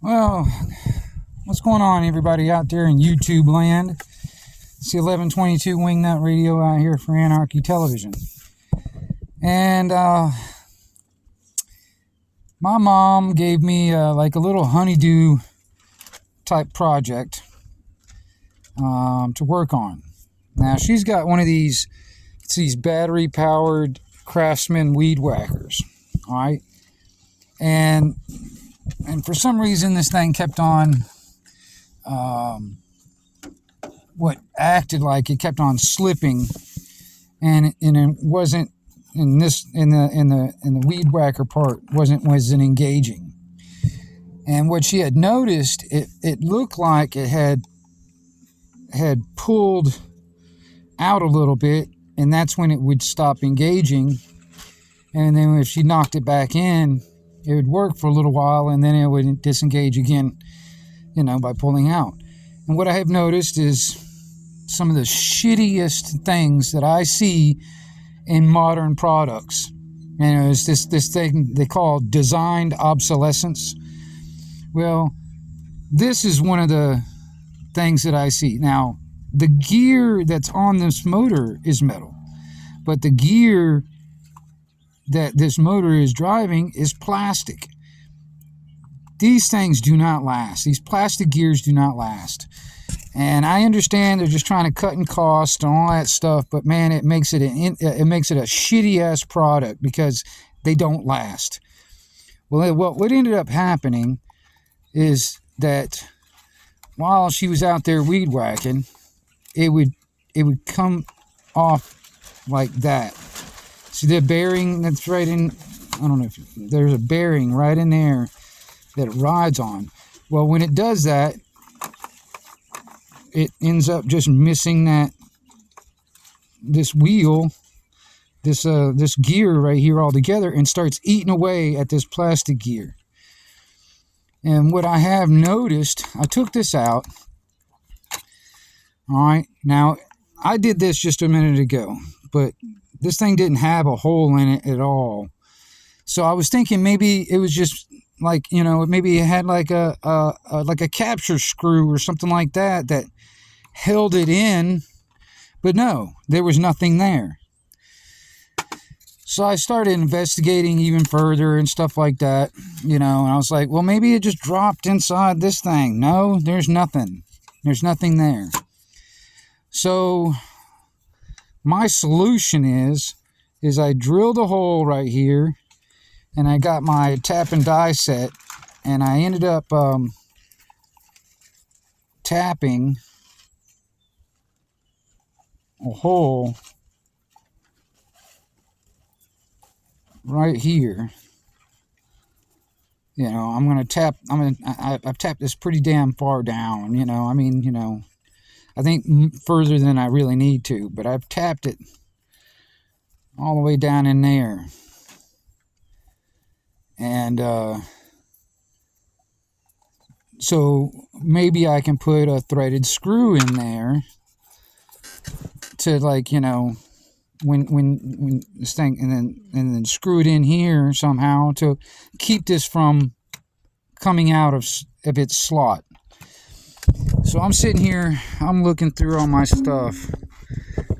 Well, what's going on, everybody out there in YouTube land? It's the 1122 Wingnut Radio out here for Anarchy Television. And my mom gave me like a little honeydew type project to work on. Now, she's got one of these battery powered Craftsman weed whackers. All right. And for some reason, this thing kept on, what acted like it kept on slipping, and it wasn't in the weed whacker part wasn't engaging. And what she had noticed, it looked like it had pulled out a little bit, and that's when it would stop engaging. And then if she knocked it back in, it would work for a little while, and then it would disengage again, by pulling out. And what I have noticed is some of the shittiest things that I see in modern products. It's this thing they call designed obsolescence. Well, this is one of the things that I see. Now, the gear that's on this motor is metal, but the gear that this motor is driving is plastic. These things do not last. These plastic gears do not last. And I understand they're just trying to cut in cost and all that stuff, but man, it makes it a shitty ass product because they don't last. Well, what ended up happening is that while she was out there weed whacking, it would come off like that. See the bearing that's right in, I don't know if there's a bearing right in there that it rides on. Well, when it does that, it ends up just missing this wheel, this gear right here altogether, and starts eating away at this plastic gear. And what I have noticed, I took this out. All right, now I did this just a minute ago, but this thing didn't have a hole in it at all. So I was thinking maybe it was just like, maybe it had like a capture screw or something like that held it in, but no, there was nothing there. So I started investigating even further and stuff like that, and I was like, well, maybe it just dropped inside this thing. No, there's nothing. There's nothing there. So my solution is I drilled a hole right here, and I got my tap and die set, and I ended up tapping a hole right here. I'm going to tap, I've tapped this pretty damn far down, I think further than I really need to, but I've tapped it all the way down in there. And so maybe I can put a threaded screw in there to, like, when this thing, and then screw it in here somehow to keep this from coming out of its slot. So I'm sitting here, I'm looking through all my stuff.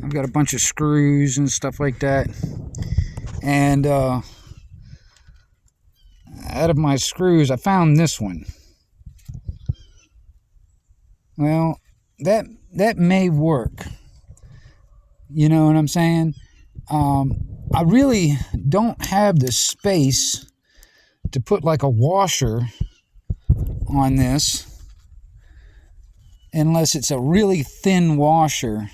I've got a bunch of screws and stuff like that. And out of my screws, I found this one. Well, that may work. You know what I'm saying? I really don't have the space to put like a washer on this, unless it's a really thin washer,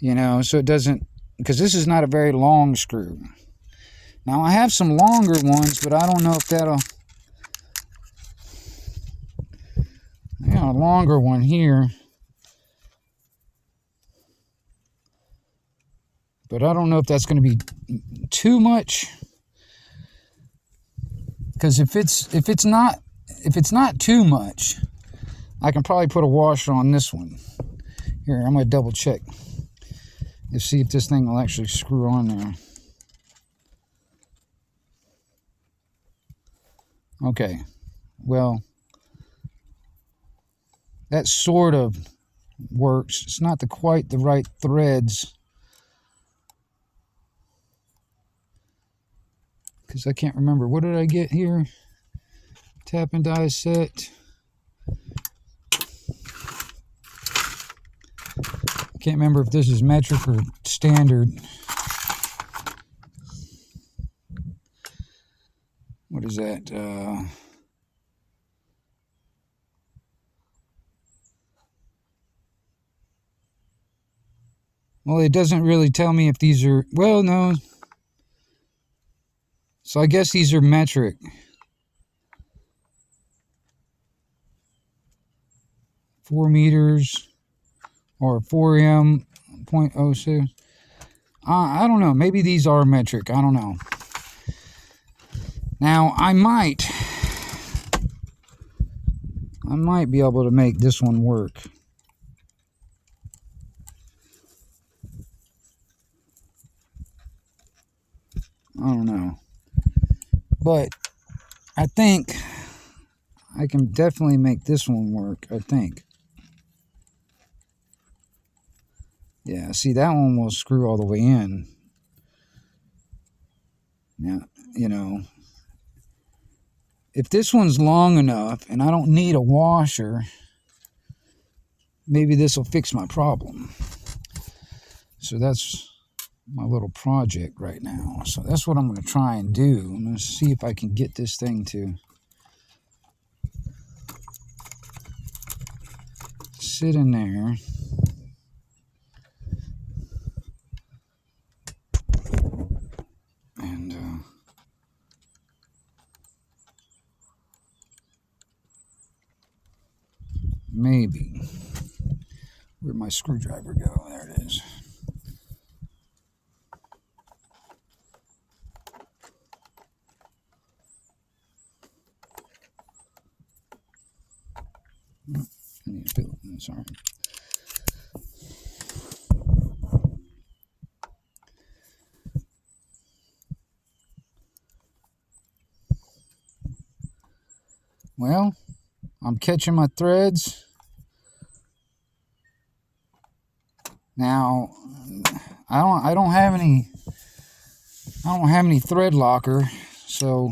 so it doesn't, because this is not a very long screw. Now I have some longer ones, but I don't know if that'll, a longer one here, but I don't know if that's going to be too much, because if it's not too much, I can probably put a washer on this one. Here, I'm going to double check to see if this thing will actually screw on there. Okay, well, that sort of works. It's not quite the right threads, because I can't remember. What did I get here? Tap and die set. I can't remember if this is metric or standard. What is that? Well, it doesn't really tell me if these are... Well, no. So I guess these are metric. 4 meters or 4M 0.06. I don't know. Maybe these are metric. I don't know. Now, I might be able to make this one work. I don't know. But I think I can definitely make this one work, I think. Yeah, see, that one will screw all the way in. Now, you know, if this one's long enough and I don't need a washer, maybe this will fix my problem. So that's my little project right now. So that's what I'm going to try and do. I'm going to see if I can get this thing to sit in there. And maybe. Where'd my screwdriver go? There it is. I need to fill it. Sorry. Well, I'm catching my threads. Now, I don't have any thread locker, so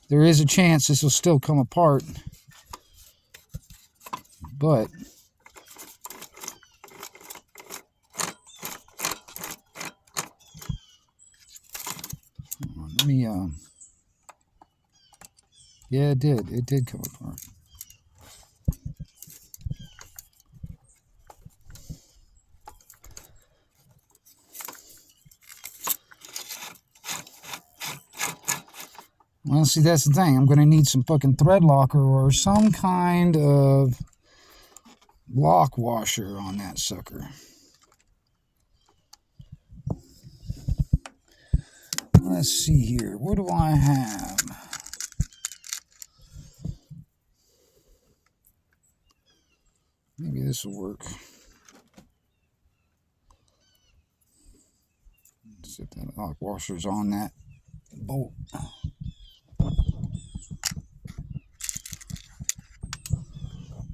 there is a chance this will still come apart. But let me yeah, it did come apart. Well, see, that's the thing. I'm going to need some fucking thread locker or some kind of lock washer on that sucker. Let's see here. What do I have? Maybe this will work. See if that lock washer's on that bolt.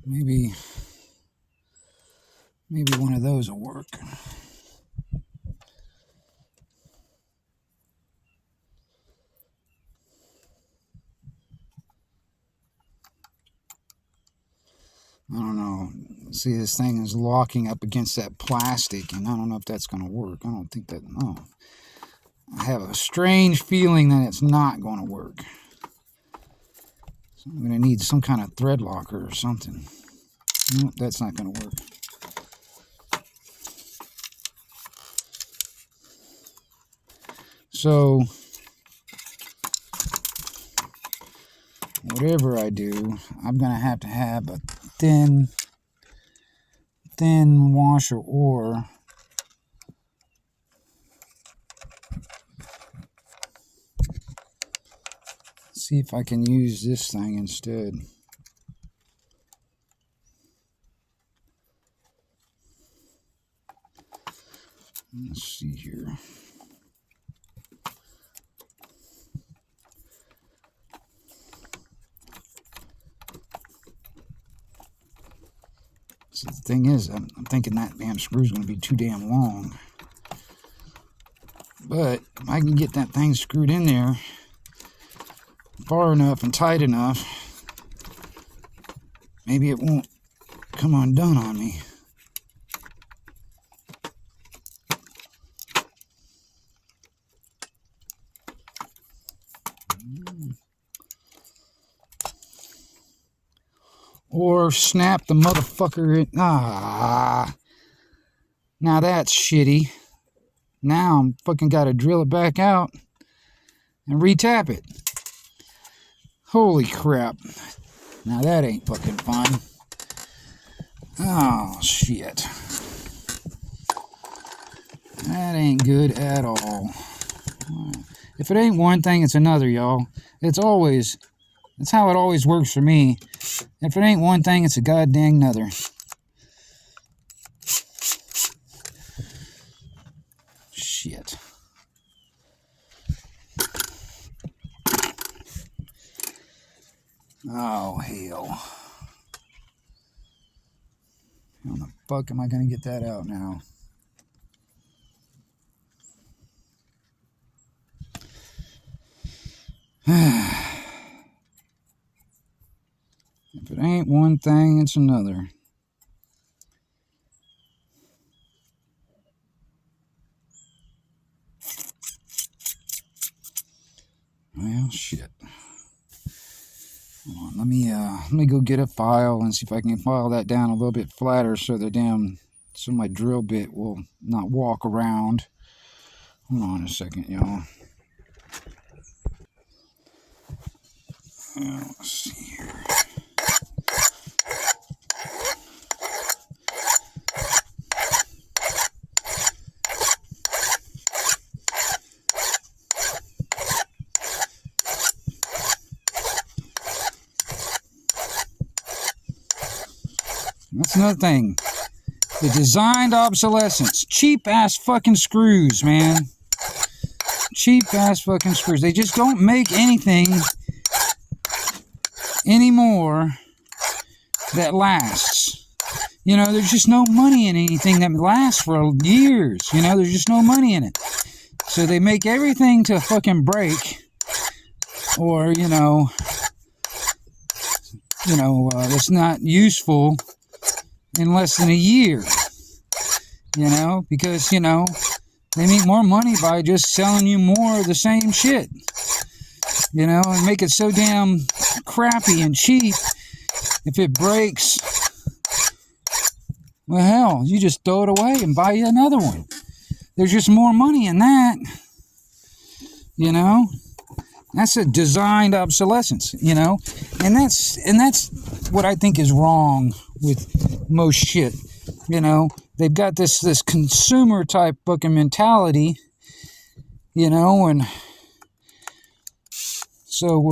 Maybe one of those will work. I don't know. See, this thing is locking up against that plastic, and I don't know if that's going to work. I don't think that, no. I have a strange feeling that it's not going to work. So I'm going to need some kind of thread locker or something. No, that's not going to work. So, whatever I do, I'm going to have a thin washer, or see if I can use this thing instead. Let's see here. So the thing is, I'm thinking that damn screw is going to be too damn long. But if I can get that thing screwed in there far enough and tight enough, maybe it won't come undone on me. Or snap the motherfucker. Now that's shitty. Now I'm fucking got to drill it back out and retap it. Holy crap. Now that ain't fucking fun. Oh, shit. That ain't good at all. If it ain't one thing, it's another, y'all. That's how it always works for me. If it ain't one thing, it's a goddamn another. Shit. Oh, hell. How the fuck am I going to get that out now? If it ain't one thing, it's another. Well, shit. Hold on, let me go get a file and see if I can file that down a little bit flatter so my drill bit will not walk around. Hold on a second, y'all. Let's see here. That's another thing. The designed obsolescence. Cheap ass fucking screws, man. Cheap ass fucking screws. They just don't make anything anymore that lasts. You know, there's just no money in anything that lasts for years. You know, there's just no money in it. So they make everything to fucking break. Or, it's not useful in less than a year, because, they make more money by just selling you more of the same shit, and make it so damn crappy and cheap. If it breaks, well, hell, you just throw it away and buy you another one. There's just more money in that, That's a designed obsolescence, and that's what I think is wrong with most shit. They've got this consumer type fucking mentality, and so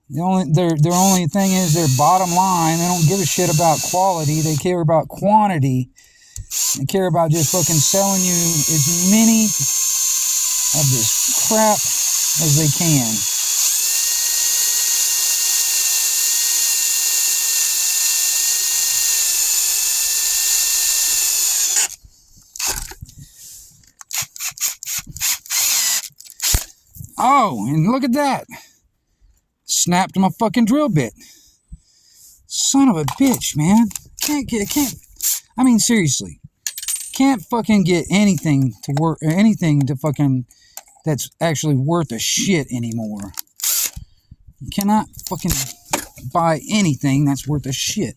their only thing is their bottom line. They don't give a shit about quality. They care about quantity. They care about just fucking selling you as many of this crap as they can. Oh, and look at that. Snapped my fucking drill bit. Son of a bitch, man. Seriously. Can't fucking get anything to work, or anything to fucking that's actually worth a shit anymore. You cannot fucking buy anything that's worth a shit.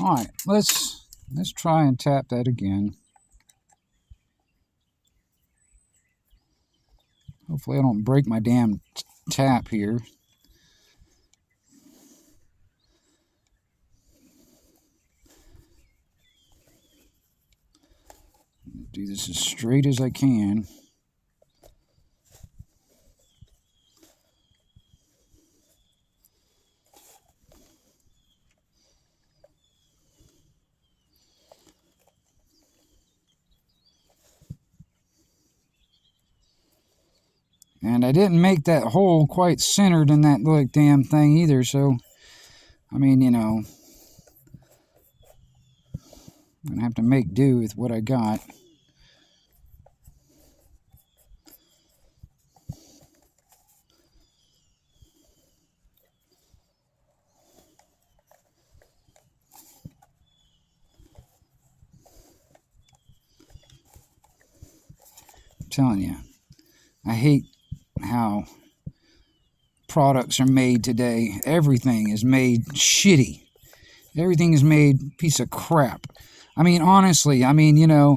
All right, let's try and tap that again. Hopefully I don't break my damn tap here. Do this as straight as I can. And I didn't make that hole quite centered in that little damn thing either, so, I mean, you know, I'm going to have to make do with what I got. I'm telling you, I hate how products are made today. Everything is made shitty. Everything is made piece of crap. I mean, honestly, I mean, you know,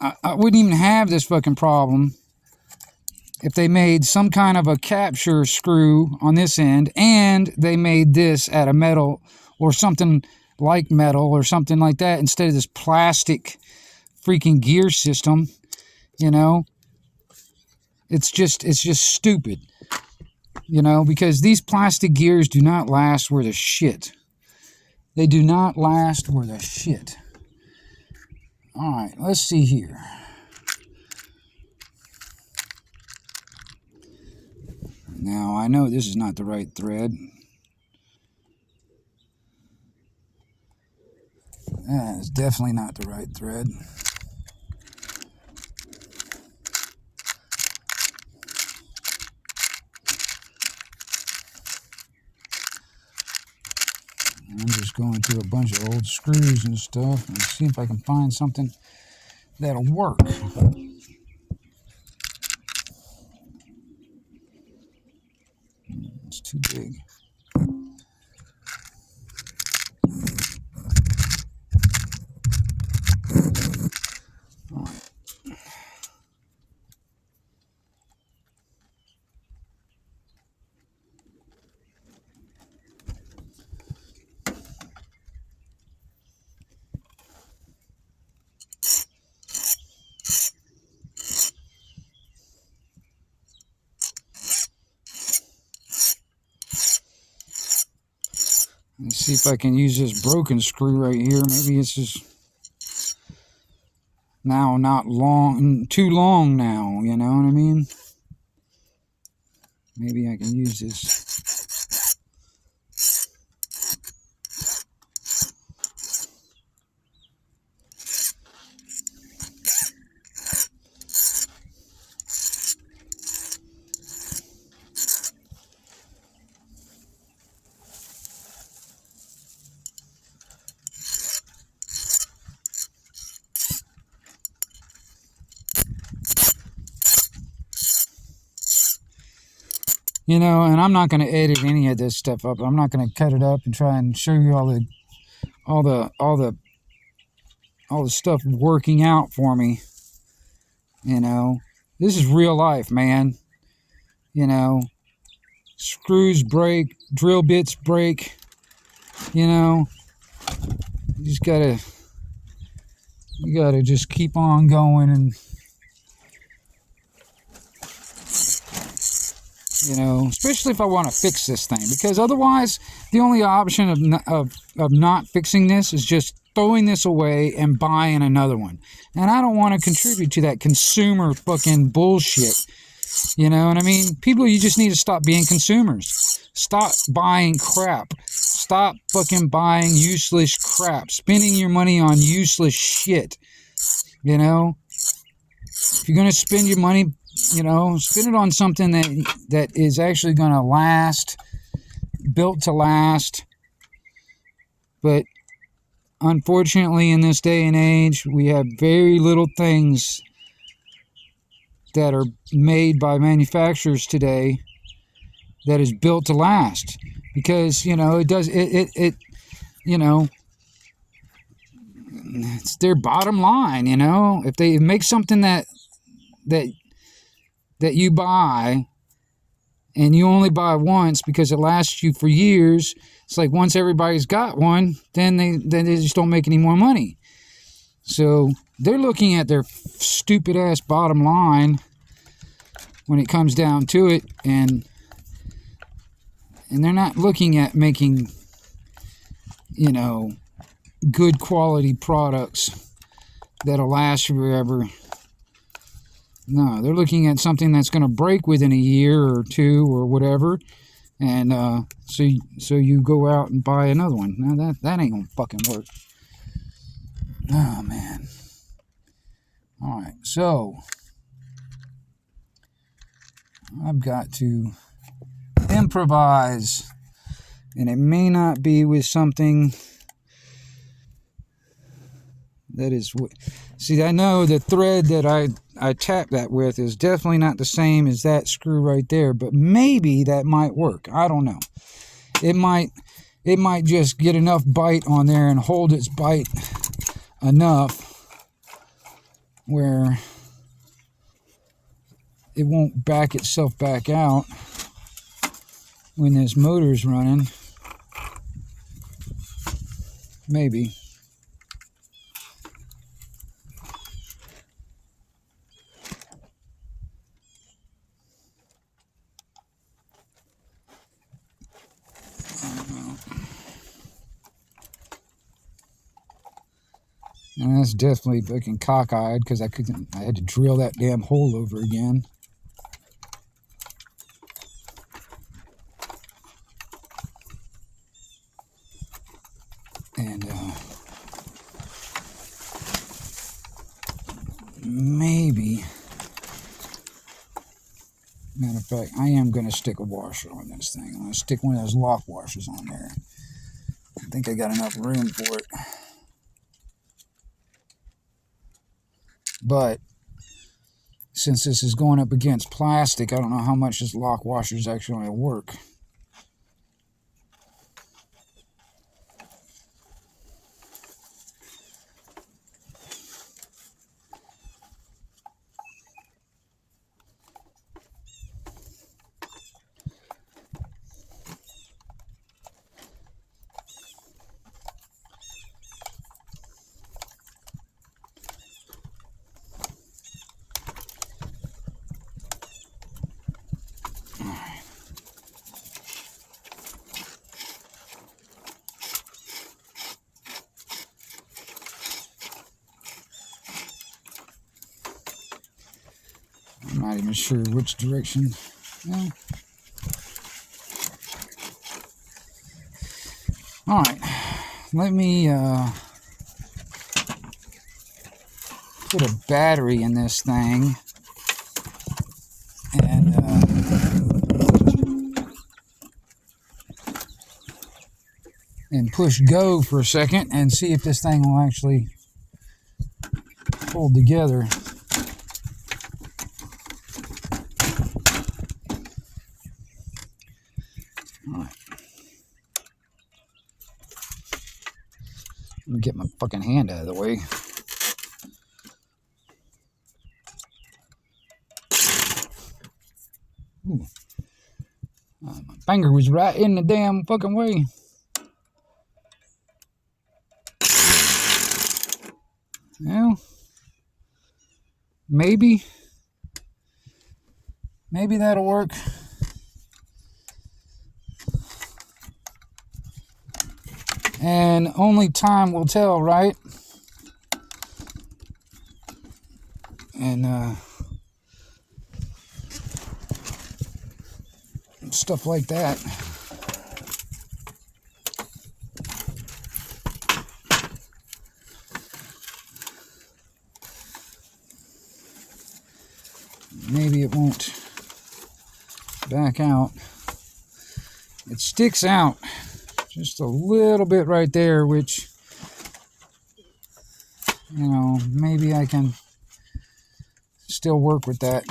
I wouldn't even have this fucking problem if they made some kind of a capture screw on this end and they made this out of metal or something like metal or something like that instead of this plastic freaking gear system, you know. It's just stupid, you know, because these plastic gears do not last worth a shit. They do not last worth a shit. All right, let's see here. Now, I know this is not the right thread. That is definitely not the right thread. I'm just going through a bunch of old screws and stuff and see if I can find something that'll work. It's too big. All right. Let's see if I can use this broken screw right here. Maybe it's just now not long, too long now, you know what I mean? Maybe I can use this. You know, and I'm not going to edit any of this stuff up. I'm not going to cut it up and try and show you all the stuff working out for me. You know, this is real life, man. You know, screws break, drill bits break. You know, you gotta just keep on going and, you know, especially if I want to fix this thing, because otherwise the only option of not fixing this is just throwing this away and buying another one. And I don't want to contribute to that consumer fucking bullshit. You know what I mean? People, you just need to stop being consumers. Stop buying crap. Stop fucking buying useless crap. Spending your money on useless shit. You know? If you're going to spend your money, you know, spend it on something that is actually going to last, built to last. But unfortunately, in this day and age, we have very little things that are made by manufacturers today that is built to last, because, you know, it you know, it's their bottom line, you know. If they make something that you buy and you only buy once because it lasts you for years, it's like once everybody's got one, then they just don't make any more money. So they're looking at their stupid ass bottom line when it comes down to it, and they're not looking at making, you know, good quality products that'll last forever. No, they're looking at something that's going to break within a year or two or whatever, and so you go out and buy another one. Now that ain't gonna fucking work. Oh man. All right, so I've got to improvise, and it may not be with something that is. See, I know the thread that I tap that with is definitely not the same as that screw right there, but maybe that might work. I don't know. It might just get enough bite on there and hold its bite enough where it won't back itself back out when this motor's running. Maybe. And that's definitely fucking cockeyed because I had to drill that damn hole over again. And maybe, matter of fact, I am going to stick a washer on this thing. I'm going to stick one of those lock washers on there. I think I got enough room for it. But since this is going up against plastic, I don't know how much this lock washer is actually going to work. I'm not even sure which direction. Yeah. All right, let me put a battery in this thing and push go for a second and see if this thing will actually hold together. All right. Let me get my fucking hand out of the way. Ooh. My finger was right in the damn fucking way. Well, maybe that'll work. And only time will tell, right? And stuff like that. Maybe it won't back out. It sticks out just a little bit right there, which, you know, maybe I can still work with that.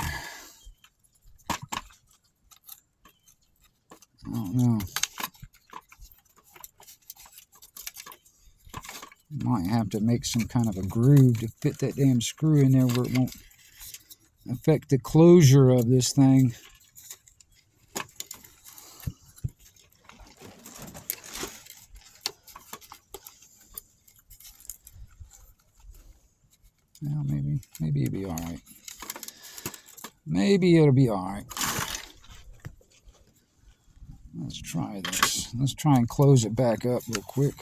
I don't know. might have to make some kind of a groove to fit that damn screw in there where it won't affect the closure of this thing. Well, maybe it'll be all right. Maybe it'll be all right. Let's try this. Let's try and close it back up real quick.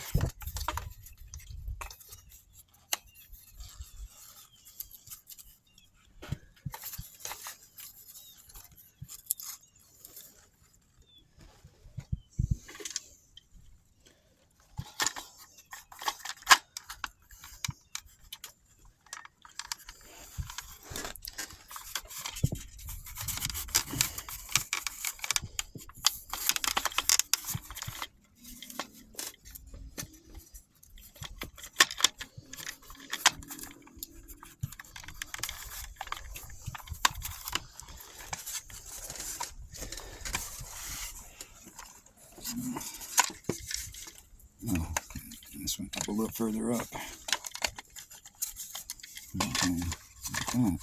Oh, this went up a little further up. Okay, like that.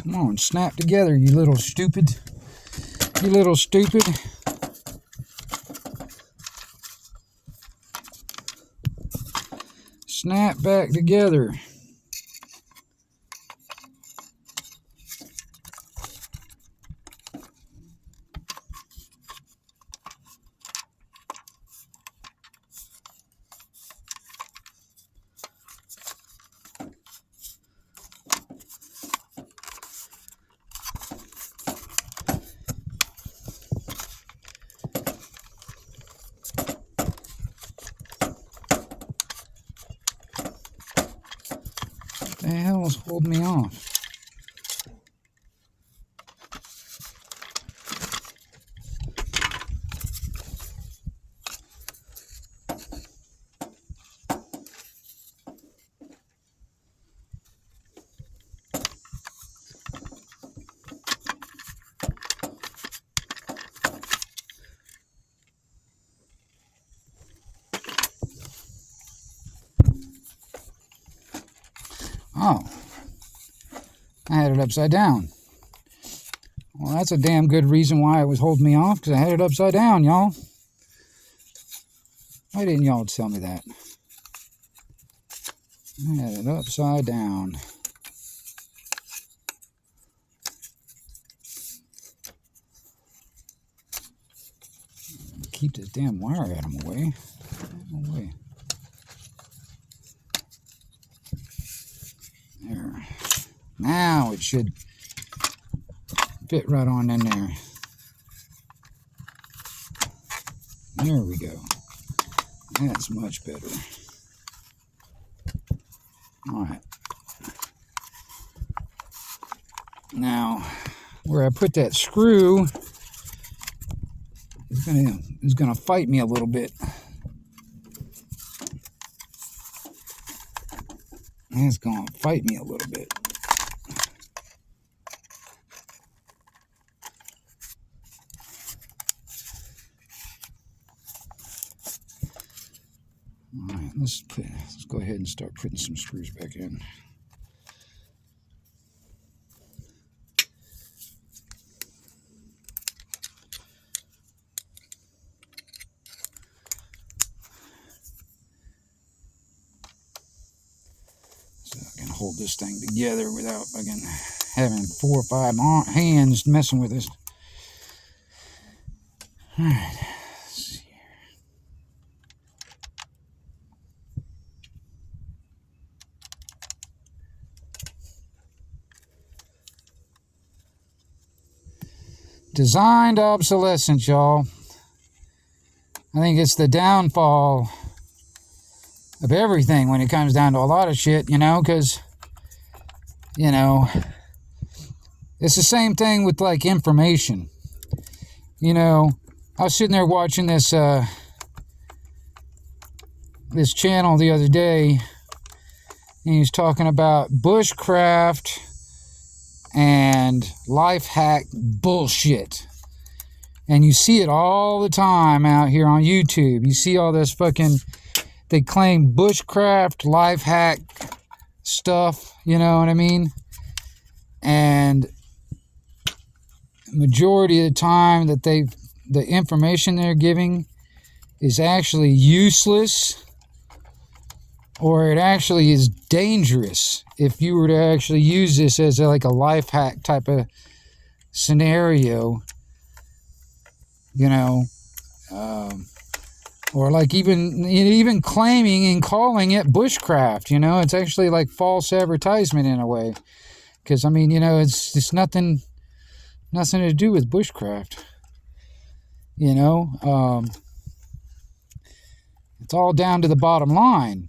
Come on, snap together, you little stupid. You little stupid. Snap back together. What the hell is holding me off? Oh, I had it upside down. Well, that's a damn good reason why it was holding me off, because I had it upside down, y'all. Why didn't y'all tell me that? I had it upside down. Keep this damn wire out of my way. No way. There. Now it should fit right on in there. There we go. That's much better. Alright. Now, where I put that screw is gonna fight me a little bit. It's gonna fight me a little bit. All right, let's go ahead and start putting some screws back in. So I can hold this thing together without again having 4 or 5 hands messing with this. All right. Let's see. Designed obsolescence, y'all. I think it's the downfall of everything when it comes down to a lot of shit, because, it's the same thing with, like, information. I was sitting there watching this channel the other day, and he was talking about bushcraft and life hack bullshit. And you see it all the time out here on YouTube. You see all this fucking, they claim bushcraft, life hack stuff, you know what I mean? And majority of the time that the information they're giving is actually useless, or it actually is dangerous if you were to actually use this as like a life hack type of scenario, or like even claiming and calling it bushcraft. It's actually like false advertisement in a way, because it's nothing to do with bushcraft. It's all down to the bottom line.